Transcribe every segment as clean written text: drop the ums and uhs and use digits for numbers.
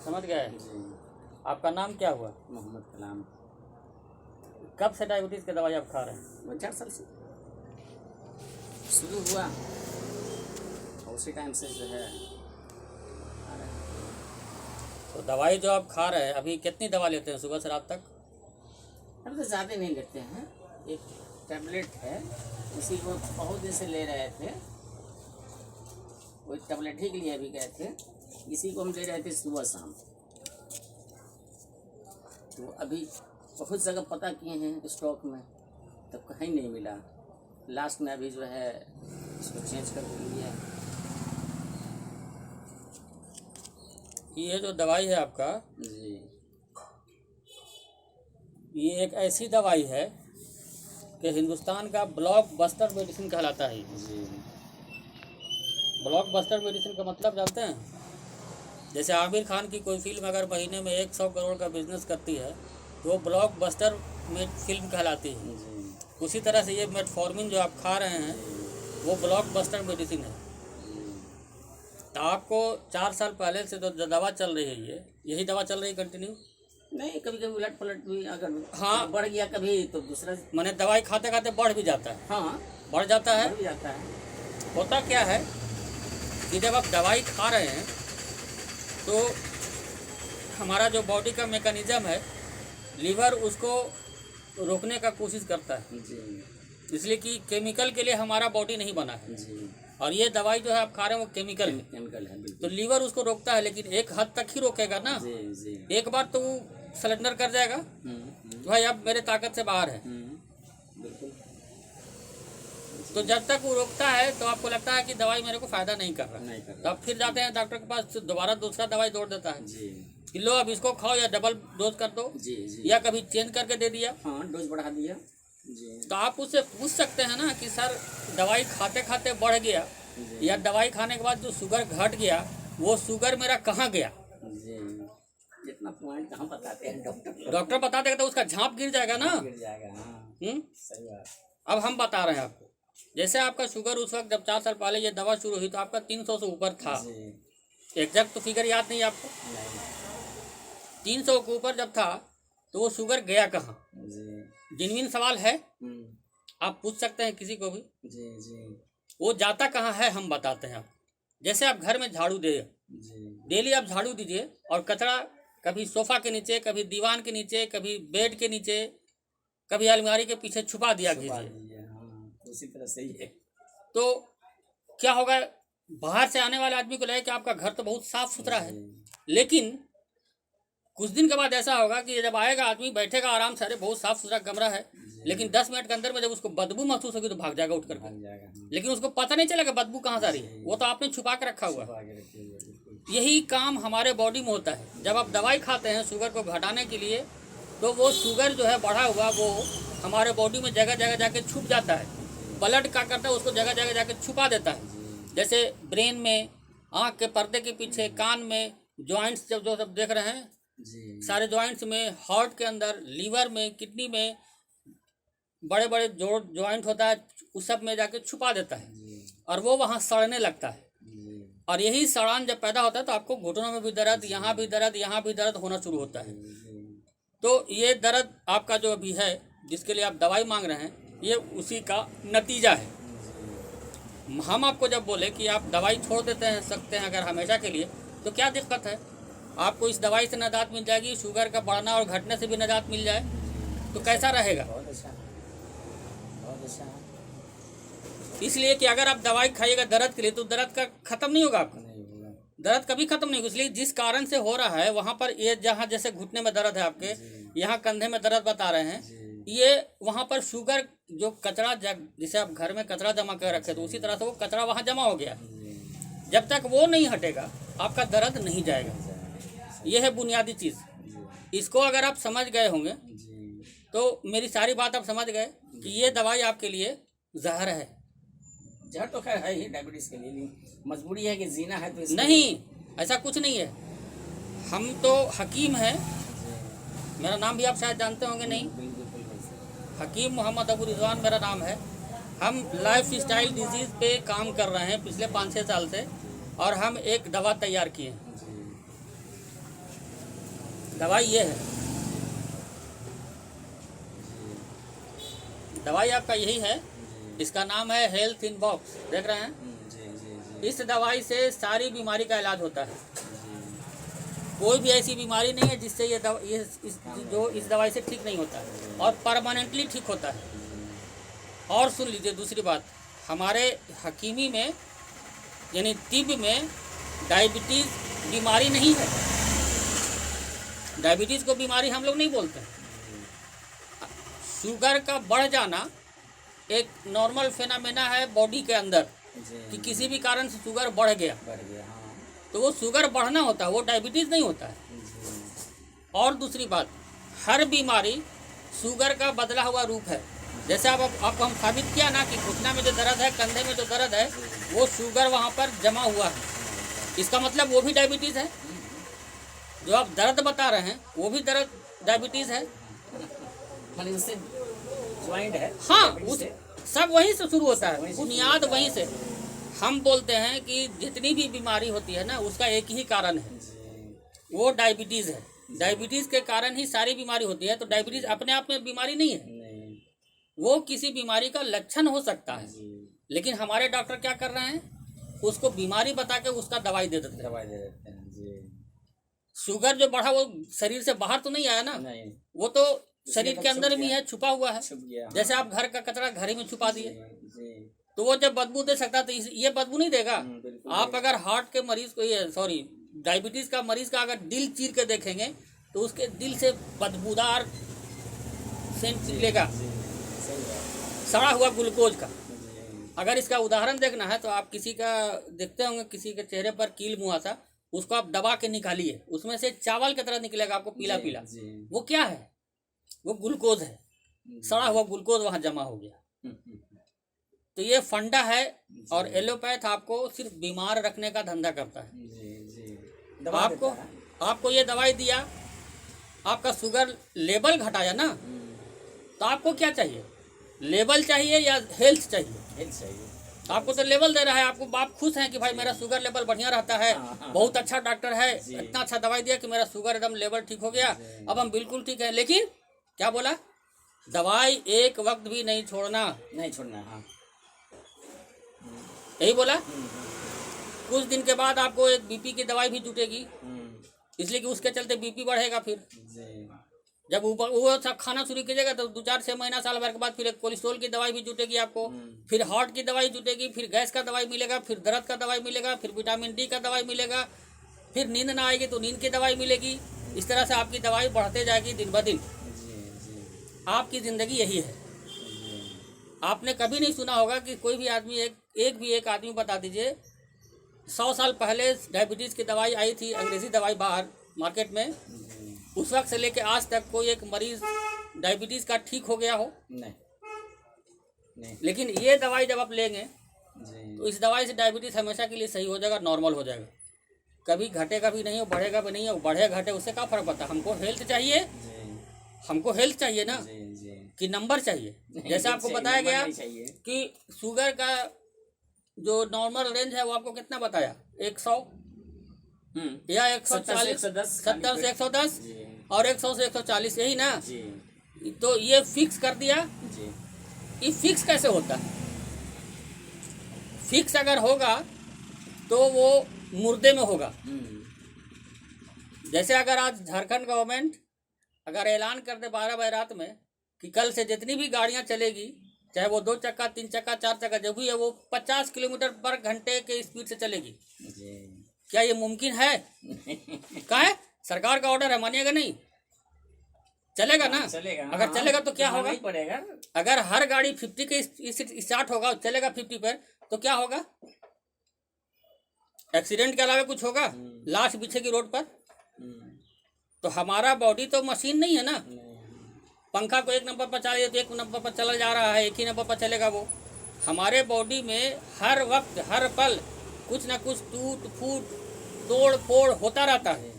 समझ गए। जी। आपका नाम क्या हुआ? मोहम्मद कलाम। कब से डायबिटीज़ की दवाई आप खा रहे हैं? वो 4 साल से शुरू हुआ और उसी टाइम से जो है आ रहा है। तो दवाई जो आप खा रहे हैं, अभी कितनी दवा लेते हैं सुबह से रात तक? हम तो ज़्यादा नहीं लेते हैं, एक टैबलेट है, इसी को बहुत दिन से ले रहे थे। वो टैबलेट ही के लिए अभी गए थे, इसी को हम ले रहे थे सुबह शाम। तो अभी बहुत जगह पता किए हैं स्टॉक में, तो कहीं नहीं मिला। लास्ट में अभी जो है इसको चेंज कर लिया। ये जो दवाई है आपका, जी ये एक ऐसी दवाई है कि हिंदुस्तान का ब्लॉकबस्टर मेडिसिन कहलाता है। जी ब्लॉकबस्टर मेडिसिन का मतलब जानते हैं? जैसे आमिर खान की कोई फिल्म अगर महीने में 100 करोड़ का बिजनेस करती है तो वो ब्लॉकबस्टर में फिल्म कहलाती है। जी उसी तरह से ये मेटफॉर्मिन जो आप खा रहे हैं वो ब्लॉकबस्टर मेडिसिन है। तो आपको 4 साल पहले से जो दवा चल रही है, यही दवा चल रही है कंटिन्यू? नहीं, कभी कभी उलट पलट भी अगर हाँ। बढ़ गया कभी तो दूसरा। मैंने दवाई खाते खाते बढ़ भी जाता है। हाँ, बढ़ जाता है। बढ़ भी जाता है। होता क्या है कि जब आप दवाई खा रहे हैं तो हमारा जो बॉडी का मैकेनिज्म है, लीवर उसको रोकने का कोशिश करता है, जी इसलिए कि केमिकल के लिए हमारा बॉडी नहीं बना है। जी और ये दवाई जो है आप खा रहे हैं वो केमिकल है, केमिकल है तो बिल्कुल। लीवर उसको रोकता है, लेकिन एक हद तक ही रोकेगा ना। जी जी। एक बार तो वो सरेंडर कर जाएगा तो भाई अब मेरे ताकत से बाहर है। बिल्कुल। तो जब तक वो रोकता है तो आपको लगता है कि दवाई मेरे को फायदा नहीं कर रहा, नहीं कर तो रहा। आप फिर जाते हैं डॉक्टर के पास, दोबारा दूसरा दवाई जोड़ देता है जी कि लो अब इसको खाओ या डबल डोज कर दो, जी जी। या कभी चेंज करके दे दिया। हाँ, डोज बढ़ा दिया। जी तो आप उससे पूछ सकते हैं ना कि सर दवाई खाते खाते बढ़ गया जी या दवाई खाने के बाद जो शुगर घट गया वो शुगर मेरा कहाँ गया? जी। जितना पॉइंट कहाँ बताते हैं डॉक्टर। डॉक्टर बता देगा तो उसका झांप गिर जाएगा ना। गिर जाएगा। हाँ, सही बात। अब हम बता रहे हैं आपको, जैसे आपका शुगर उस वक्त जब 4 साल पहले ये दवा शुरू हुई तो आपका 300 से ऊपर था। जी एग्जैक्ट तो फिगर याद नहीं आपको। नहीं। 300 के ऊपर जब था तो वो शुगर गया कहाँ? जी जेन्युइन सवाल है, हम्म, आप पूछ सकते हैं किसी को भी। जी जी वो जाता कहाँ है हम बताते हैं आपको। जैसे आप घर में झाड़ू दे, जी डेली आप झाड़ू दीजिए और कचरा कभी सोफा के नीचे, कभी दीवान के नीचे, कभी बेड के नीचे, कभी अलमारी के पीछे छुपा दिया छुपा कीजिए। दीजिए। हाँ, उसी तरह से ही है। तो क्या होगा, बाहर से आने वाले आदमी को लगे कि आपका घर तो बहुत साफ सुथरा है, लेकिन कुछ दिन के बाद ऐसा होगा कि जब आएगा आदमी बैठेगा आराम से, अरे बहुत साफ सुथरा कमरा है, लेकिन 10 मिनट के अंदर में जब उसको बदबू महसूस होगी तो भाग जाएगा उठ करके। भाग जाएगा। हाँ, लेकिन उसको पता नहीं चलेगा बदबू कहाँ से आ रही है, वो तो आपने छुपा के रखा हुआ है। छुपा के रखिए, बिल्कुल। यही काम हमारे बॉडी में होता है। जब आप दवाई खाते हैं शुगर को घटाने के लिए तो वो शुगर जो है बढ़ा हुआ वो हमारे बॉडी में जगह जगह जाके छुप जाता है। ब्लड क्या करता है, उसको जगह जगह जाके छुपा देता है। जैसे ब्रेन में, आँख के पर्दे के पीछे, कान में, जॉइंट्स जो सब देख रहे हैं जी सारे जॉइंट्स में, हार्ट के अंदर, लीवर में, किडनी में, बड़े बड़े जो जॉइंट होता है उस सब में जाके छुपा देता है जी और वो वहाँ सड़ने लगता है। जी और यही सड़ान जब पैदा होता है तो आपको घुटनों में भी दर्द, यहाँ भी दर्द, यहाँ भी दर्द होना शुरू होता है। तो ये दर्द आपका जो अभी है जिसके लिए आप दवाई मांग रहे हैं, ये उसी का नतीजा है। हम आपको जब बोले कि आप दवाई छोड़ देते हैं सकते हैं अगर हमेशा के लिए, तो क्या दिक्कत है? आपको इस दवाई से निजात मिल जाएगी, शुगर का बढ़ना और घटने से भी निजात मिल जाए तो कैसा रहेगा? बहुत अच्छा, बहुत अच्छा। इसलिए कि अगर आप दवाई खाइएगा दर्द के लिए तो दर्द का खत्म नहीं होगा आपका, नहीं होगा। दर्द कभी खत्म नहीं होगा। इसलिए जिस कारण से हो रहा है वहाँ पर, ये जहाँ जैसे घुटने में दर्द है आपके, यहाँ कंधे में दर्द बता रहे हैं, ये वहाँ पर शुगर जो कचरा जैसे आप घर में कचरा जमा कर रखे तो उसी तरह से वो कचरा वहाँ जमा हो गया। जब तक वो नहीं हटेगा आपका दर्द नहीं जाएगा। ये है बुनियादी चीज़। इसको अगर आप समझ गए होंगे तो मेरी सारी बात आप समझ गए कि ये दवाई आपके लिए जहर है। जहर तो खैर है ही डायबिटीज के लिए, मजबूरी है कि जीना है तो नहीं, ऐसा कुछ नहीं है। हम तो हकीम हैं, मेरा नाम भी आप शायद जानते होंगे नहीं, हकीम मोहम्मद अबू रिजवान मेरा नाम है। हम लाइफ स्टाइल डिजीज़ पे काम कर रहे हैं पिछले 5-6 साल से, और हम एक दवा तैयार किए हैं दवाई ये है, दवाई आपका यही है, इसका नाम है हेल्थ इन बॉक्स, देख रहे हैं। इस दवाई से सारी बीमारी का इलाज होता है। कोई भी ऐसी बीमारी नहीं है जिससे ये इस दवाई से ठीक नहीं होता है, और परमानेंटली ठीक होता है। और सुन लीजिए दूसरी बात, हमारे हकीमी में यानी तिब्ब में डायबिटीज़ बीमारी नहीं है। डायबिटीज़ को बीमारी हम लोग नहीं बोलते हैं। शुगर का बढ़ जाना एक नॉर्मल फेनामेना है बॉडी के अंदर, कि किसी भी कारण से शुगर बढ़ गया, हाँ। तो वो शुगर बढ़ना होता है, वो डायबिटीज़ नहीं होता है। और दूसरी बात, हर बीमारी शुगर का बदला हुआ रूप है। जैसे आपको हम साबित किया ना कि घुटना में जो दर्द है, कंधे में जो दर्द है, वो शुगर वहाँ पर जमा हुआ है। इसका मतलब वो भी डायबिटीज़ है। जो आप दर्द बता रहे हैं वो भी दर्द डायबिटीज़ है। मतलब उससे ज्वाइंट है। हाँ, उस सब वहीं से शुरू होता है, बुनियाद वहीं से। हम बोलते हैं कि जितनी भी बीमारी होती है ना, उसका एक ही कारण है, वो डायबिटीज़ है। डायबिटीज़ के कारण ही सारी बीमारी होती है। तो डायबिटीज़ अपने आप में बीमारी नहीं है, वो किसी बीमारी का लक्षण हो सकता है। लेकिन हमारे डॉक्टर क्या कर रहे हैं, उसको बीमारी बता के उसका दवाई दे देते हैं। शुगर जो बढ़ा वो शरीर से बाहर तो नहीं आया ना, वो तो शरीर के अंदर में है, छुपा हुआ है। जैसे आप घर का कचरा घर ही में छुपा दिए, तो वो जब बदबू दे सकता तो ये बदबू नहीं देगा। आप अगर हार्ट के मरीज को, ये सॉरी डायबिटीज का मरीज का अगर दिल चीर के देखेंगे तो उसके दिल से बदबूदार सेंट निकलेगा, सड़ा हुआ ग्लूकोज का। अगर इसका उदाहरण देखना है तो आप किसी का देखते होंगे, किसी के चेहरे पर कील मुहासा, उसको आप दबा के निकालिए, उसमें से चावल की तरह निकलेगा आपको पीला पीला। वो क्या है, वो ग्लूकोज है, सड़ा हुआ ग्लूकोज वहाँ जमा हो गया। तो ये फंडा है। और एलोपैथ आपको सिर्फ बीमार रखने का धंधा करता है। आपको ये दवाई दिया, आपका शुगर लेवल घटाया ना, तो आपको क्या चाहिए, लेवल चाहिए या हेल्थ चाहिए? हेल्थ चाहिए। आपको तो लेवल दे रहा है, आपको आप खुश हैं कि भाई मेरा शुगर लेवल बढ़िया रहता है, बहुत अच्छा डॉक्टर है, इतना अच्छा दवाई दिया कि मेरा शुगर एकदम लेवल ठीक हो गया, अब हम बिल्कुल ठीक है। लेकिन क्या बोला, दवाई एक वक्त भी नहीं छोड़ना। हाँ। यही बोला। कुछ दिन के बाद आपको एक बीपी की दवाई भी जुटेगी, इसलिए कि उसके चलते बीपी बढ़ेगा। फिर जब ऊपर वो सब खाना शुरू कीजिएगा तो 2-4-6 महीना साल भर के बाद फिर एक कोलेस्ट्रॉल की दवाई भी जुटेगी आपको, फिर हार्ट की दवाई जुटेगी, फिर गैस का दवाई मिलेगा, फिर दर्द का दवाई मिलेगा, फिर विटामिन डी का दवाई मिलेगा, फिर नींद ना आएगी तो नींद की दवाई मिलेगी। इस तरह से आपकी दवाई बढ़ते जाएगी दिन ब दिन। आपकी ज़िंदगी यही है। आपने कभी नहीं सुना होगा कि कोई भी आदमी एक आदमी बता दीजिए 100 साल पहले डायबिटीज़ की दवाई आई थी, अंग्रेज़ी दवाई बाहर मार्केट में, उस वक्त से लेके आज तक कोई एक मरीज डायबिटीज़ का ठीक हो गया हो? नहीं। लेकिन ये दवाई जब आप लेंगे तो इस दवाई से डायबिटीज़ हमेशा के लिए सही हो जाएगा, नॉर्मल हो जाएगा, कभी घटेगा भी नहीं, बढ़ेगा भी नहीं। बढ़े घटे उससे क्या फ़र्क पड़ता है? हमको हेल्थ चाहिए ना, कि नंबर चाहिए। जैसे आपको बताया गया कि शुगर का जो नॉर्मल रेंज है वो आपको कितना बताया, 100 या 140, 70 से 110 और 100 से 140, यही ना। तो ये फिक्स कर दिया। ये फिक्स कैसे होता है? फिक्स अगर होगा तो वो मुर्दे में होगा। जैसे अगर आज झारखंड गवर्नमेंट अगर ऐलान कर दे 12 बजे रात में कि कल से जितनी भी गाड़ियां चलेगी, चाहे वो 2 चक्का, 3 चक्का, 4 चक्का, जो भी है, वो 50 किलोमीटर पर घंटे के स्पीड से चलेगी, क्या ये मुमकिन है? क्या है? सरकार का ऑर्डर है, मानिएगा नहीं? चलेगा ना? चलेगा। अगर चलेगा तो क्या होगा? पड़ेगा। अगर हर गाड़ी 50 के स्टार्ट होगा, चलेगा 50 पर, तो क्या होगा? एक्सीडेंट के अलावा कुछ होगा? लाश बिछेगी रोड पर। तो हमारा बॉडी तो मशीन नहीं है ना। पंखा को 1 नंबर पर चला तो 1 नंबर पर चला जा रहा है, 1 ही नंबर पर चलेगा वो। हमारे बॉडी में हर वक्त हर पल कुछ ना कुछ टूट फूट तोड़ फोड़ होता रहता है।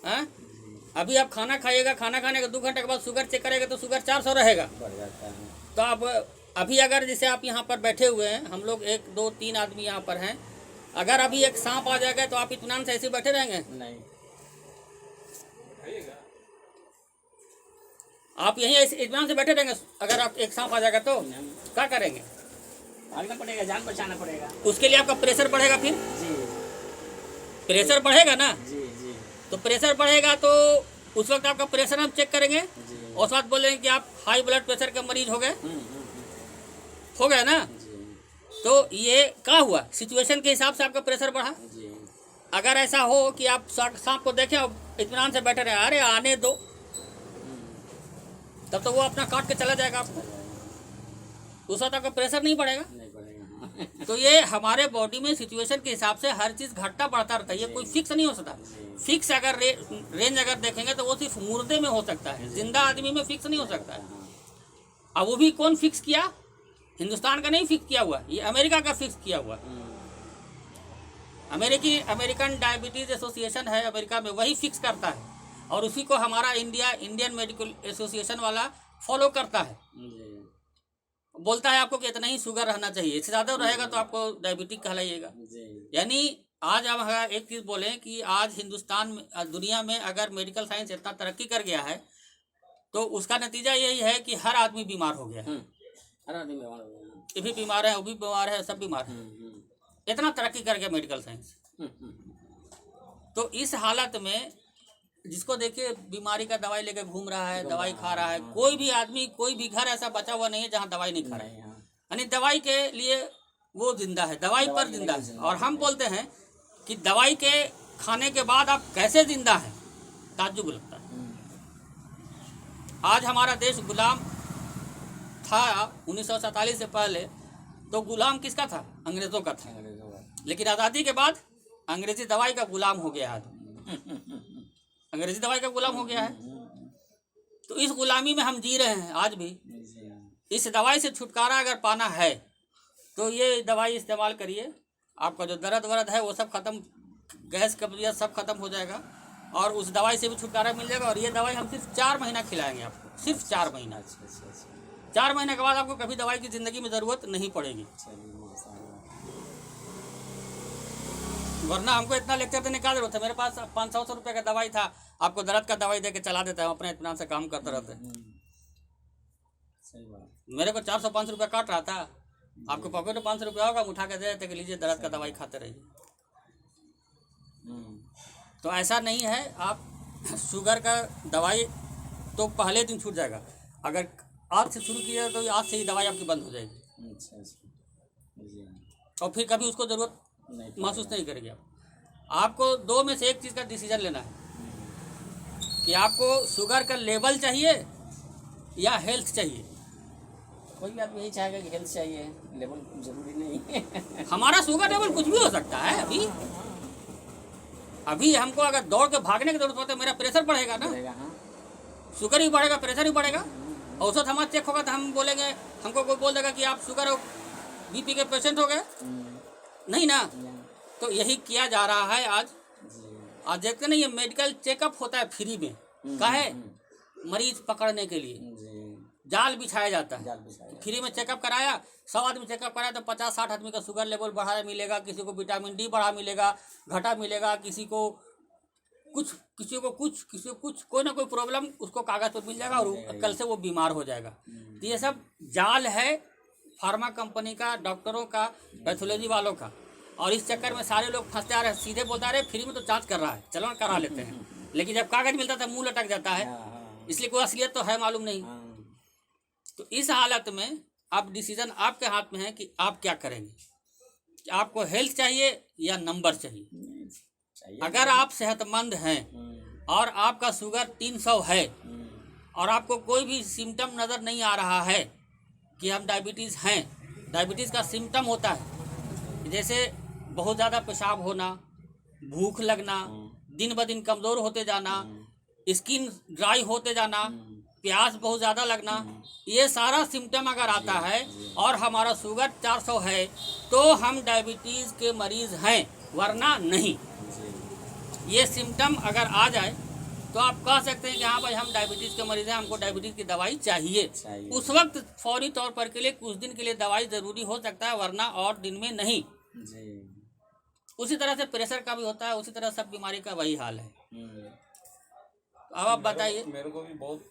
हाँ, अभी आप खाना खाइएगा, खाना खाने के 2 घंटे के बाद शुगर चेक करेगा तो शुगर 400 रहेगा। तो आप अभी अगर जैसे आप यहाँ पर बैठे हुए हैं, हम लोग 1 2 3 आदमी यहाँ पर हैं, अगर अभी एक सांप आ जाएगा तो आप इत्मीनान से ऐसे बैठे रहेंगे? नहीं। आप यहीं ऐसे इत्मीनान से बैठे रहेंगे? अगर आप एक सांप आ जाएगा तो क्या करेंगे? भागना पड़ेगा, जान बचाना पड़ेगा। उसके लिए आपका प्रेशर बढ़ेगा, फिर जी प्रेशर बढ़ेगा ना। जी जी तो प्रेशर बढ़ेगा तो उस वक्त आपका प्रेशर हम चेक करेंगे जी। और उस वक्त बोलेंगे कि आप हाई ब्लड प्रेशर के मरीज हो गए, हो गए ना। जी तो ये क्या हुआ, सिचुएशन के हिसाब से आपका प्रेशर बढ़ा। जी अगर ऐसा हो कि आप सांप को देखें और इत्मीनान से बैठे रहे, अरे आने दो, तब तो वो अपना काट के चला जाएगा आपको, उस वक्त आपका प्रेशर नहीं बढ़ेगा। नहीं पड़ेगा। तो ये हमारे बॉडी में सिचुएशन के हिसाब से हर चीज़ घटता बढ़ता रहता है, ये कोई फिक्स नहीं हो सकता। फिक्स अगर रेंज अगर देखेंगे तो वो सिर्फ मुर्दे में हो सकता है, जिंदा आदमी में फिक्स नहीं हो सकता है। अब वो भी कौन फिक्स किया? हिंदुस्तान का नहीं फिक्स किया हुआ, ये अमेरिका का फिक्स किया हुआ। अमेरिकन डायबिटीज एसोसिएशन है अमेरिका में, वही फिक्स करता है और उसी को हमारा इंडियन मेडिकल एसोसिएशन वाला फॉलो करता है। बोलता है आपको कि इतना ही शुगर रहना चाहिए, इससे ज़्यादा रहेगा तो आपको डायबिटिक कहलाइएगा। यानी आज हम अगर एक चीज़ बोलें कि आज हिंदुस्तान में, दुनिया में अगर मेडिकल साइंस इतना तरक्की कर गया है तो उसका नतीजा यही है कि हर आदमी बीमार हो गया है। हर आदमी बीमार हो गया, ये भी बीमार है, वो भी बीमार है, सब बीमार है। इतना तरक्की कर गया मेडिकल साइंस। तो इस हालत में जिसको देखिए बीमारी का दवाई लेकर घूम रहा है, दवाई खा रहा है, कोई भी आदमी, कोई भी घर ऐसा बचा हुआ नहीं है जहाँ दवाई नहीं खा रहा है। यानी दवाई के लिए वो जिंदा है, दवाई पर जिंदा है। और हम बोलते हैं कि दवाई के खाने के बाद आप कैसे जिंदा हैं, ताज्जुब लगता है। आज हमारा देश गुलाम था 1947 से पहले, तो गुलाम किसका था? अंग्रेजों का था। लेकिन आज़ादी के बाद अंग्रेजी दवाई का गुलाम हो गया आदमी, अंग्रेजी दवाई का गुलाम हो गया है। तो इस गुलामी में हम जी रहे हैं आज भी। इस दवाई से छुटकारा अगर पाना है तो ये दवाई इस्तेमाल करिए, आपका जो दर्द वरद है वो सब खत्म, गैस कब्जियत सब खत्म हो जाएगा और उस दवाई से भी छुटकारा मिल जाएगा। और ये दवाई हम सिर्फ 4 महीना खिलाएंगे आपको, सिर्फ 4 महीना। 4 महीने के बाद आपको कभी दवाई की ज़िंदगी में ज़रूरत नहीं पड़ेगी। वरना हमको इतना लेक्चर देने का जरूरत है? मेरे पास 500 रुपये का दवाई था, आपको दर्द का दवाई दे के चला देता है, हम अपने इत्मीनान से काम करते रहते हैं। मेरे को 400-500 रुपया काट रहा था, आपके पॉकेट में 500 रुपया होगा, उठा के दे देते कि लीजिए दर्द का दवाई खाते रहिए। तो ऐसा नहीं है। आप शुगर का दवाई तो पहले दिन छूट जाएगा, अगर आज से शुरू किया तो आज से ही दवाई आपकी बंद हो जाएगी और फिर कभी उसको ज़रूरत महसूस नहीं करेंगे आप। आपको 2 में से एक चीज़ का डिसीजन लेना है कि आपको शुगर का लेवल चाहिए या हेल्थ चाहिए। कोई भी आदमी यही चाहेगा कि हेल्थ चाहिए, लेवल जरूरी नहीं है। हमारा शुगर लेवल कुछ भी हो सकता है। अभी हमको अगर दौड़ के भागने की जरूरत होती है, मेरा प्रेशर बढ़ेगा ना, शुगर ही बढ़ेगा, प्रेशर ही बढ़ेगा। औसत हमारा चेक होगा तो हम बोलेंगे, हमको कोई बोल देगा कि आप शुगर और बीपी के पेशेंट हो गए, नहीं ना। तो यही किया जा रहा है आज। आज देखते नहीं, ये मेडिकल चेकअप होता है फ्री में, काहे? मरीज पकड़ने के लिए जाल बिछाया जाता है। फ्री में चेकअप कराया, 100 आदमी चेकअप कराया तो 50-60 आदमी का शुगर लेवल बढ़ा मिलेगा, किसी को विटामिन डी बढ़ा मिलेगा, घटा मिलेगा, किसी को कुछ, कोई ना कोई प्रॉब्लम उसको कागज पर मिल जाएगा और कल से वो बीमार हो जाएगा। तो ये सब जाल है फार्मा कंपनी का, डॉक्टरों का, पैथोलॉजी वालों का। और इस चक्कर में सारे लोग फंसते आ रहे हैं। सीधे बोलता रहे फ्री में तो जांच कर रहा है, चलो करा लेते हैं, लेकिन जब कागज मिलता था मुंह लटक जाता है, इसलिए कोई असलियत तो है मालूम नहीं। तो इस हालत में अब डिसीजन आपके हाथ में है कि आप क्या करेंगे, कि आपको हेल्थ चाहिए या नंबर चाहिए। अगर आप सेहतमंद हैं और आपका शुगर 300 है और आपको कोई भी सिम्टम नज़र नहीं आ रहा है कि हम डायबिटीज़ हैं। डायबिटीज़ का सिम्टम होता है जैसे बहुत ज़्यादा पेशाब होना, भूख लगना, दिन ब दिन कमज़ोर होते जाना, स्किन ड्राई होते जाना, प्यास बहुत ज़्यादा लगना। ये सारा सिम्टम अगर आता है और हमारा शुगर 400 है तो हम डायबिटीज़ के मरीज़ हैं, वरना नहीं। ये सिम्टम अगर आ जाए तो आप कह सकते हैं कि हाँ भाई हम डायबिटीज़ के मरीज़ हैं, हमको डायबिटीज़ की दवाई चाहिए। उस वक्त फौरी तौर पर के लिए कुछ दिन के लिए दवाई ज़रूरी हो सकता है, वरना और दिन में नहीं। उसी तरह से प्रेशर का भी होता है, उसी तरह सब बीमारी का वही हाल है। अब आप बताइए। मेरे को भी बहुत